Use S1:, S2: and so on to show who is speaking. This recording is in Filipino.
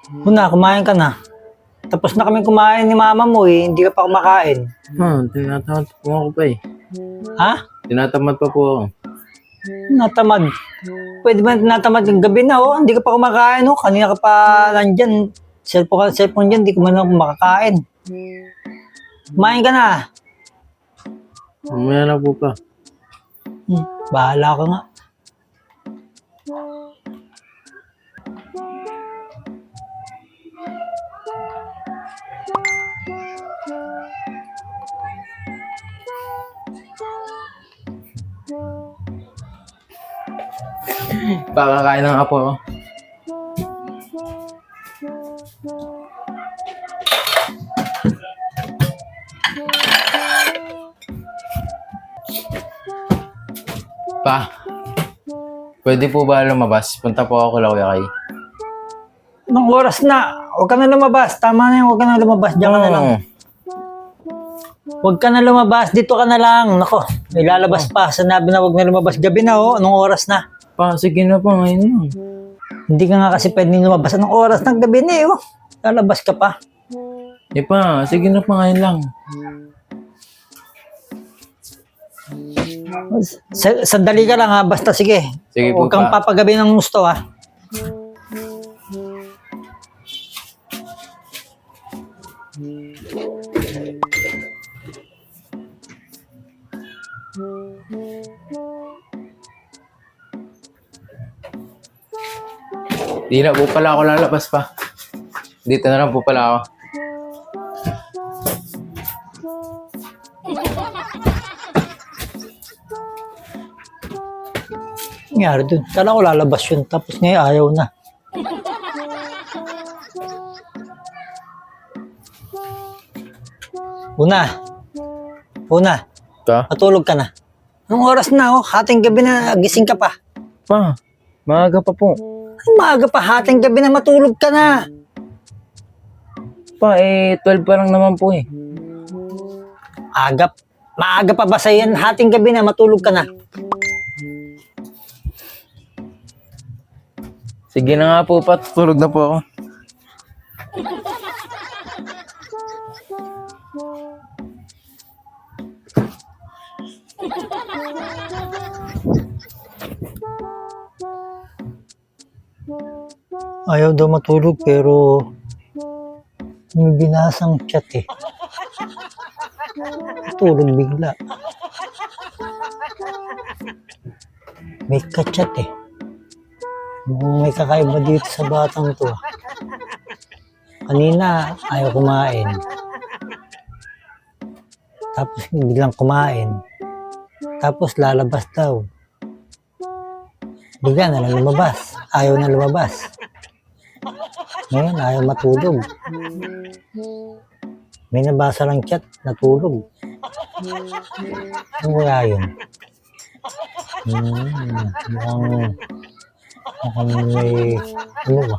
S1: Una, kumain ka na. Tapos na kami kumain ni mama mo eh. Hindi ka pa kumakain.
S2: Tinatamad po ako pa eh.
S1: Ha?
S2: Tinatamad pa po ako.
S1: Natamad. Pwede ba natamad yung gabi na oh? Hindi ka pa kumakain oh. Kanina ka pa nandyan. Cellphone dyan. Hindi ko man lang makakain. Kumain ka na.
S2: Mamaya na po pa.
S1: Bahala ka nga.
S2: Pakakain ng apo ako. Pa, pwede po ba lumabas? Punta po ako kay Kuya Kai.
S1: Anong oras na? Huwag ka na lumabas. Tama na yun. Huwag ka na lumabas. Diyan ka na lang. Huwag ka na lumabas. Dito ka na lang. Nako, may lalabas pa. Sanabi na huwag na lumabas. Gabi na oh. Anong oras na?
S2: Pa, sige na po ngayon lang.
S1: Hindi ka nga kasi pwedeng lumabas. Anong oras ng gabi na eh oh. Lalabas ka pa.
S2: Eh pa, sige na pa ngayon lang.
S1: Sandali ka lang ha. Basta sige.
S2: Sige po
S1: Huwag kang
S2: pa.
S1: papagabi ng gusto ha.
S2: Di na po pala ako lalabas pa. Dito na lang po pala ako.
S1: Nangyari dun. Kala ko lalabas yun. Tapos ngayon ayaw na. Una.
S2: Pa?
S1: Matulog ka na. Anong oras na oh? Hating gabi na gising ka pa.
S2: Pa, maaga pa po.
S1: Ay, maaga pa. Hating gabi na matulog ka na.
S2: Pa, 12 pa lang naman po eh.
S1: Maaga pa ba sa'yo yan? Hating gabi na matulog ka na.
S2: Sige na nga po pa, tutulog na po ako.
S1: Ayaw daw matulog pero may binasang chat eh. Tulog bigla. May ka-chat eh. Mukhang may kakaiba dito sa batang to. Kanina ayaw kumain. Tapos biglang kumain. Tapos lalabas daw. Bigla na lang lumabas. Ayaw na lumabas. Ngayon ayaw matulog. May nabasa lang chat, natulog. Ano kaya yun? Mukhang may ano ba?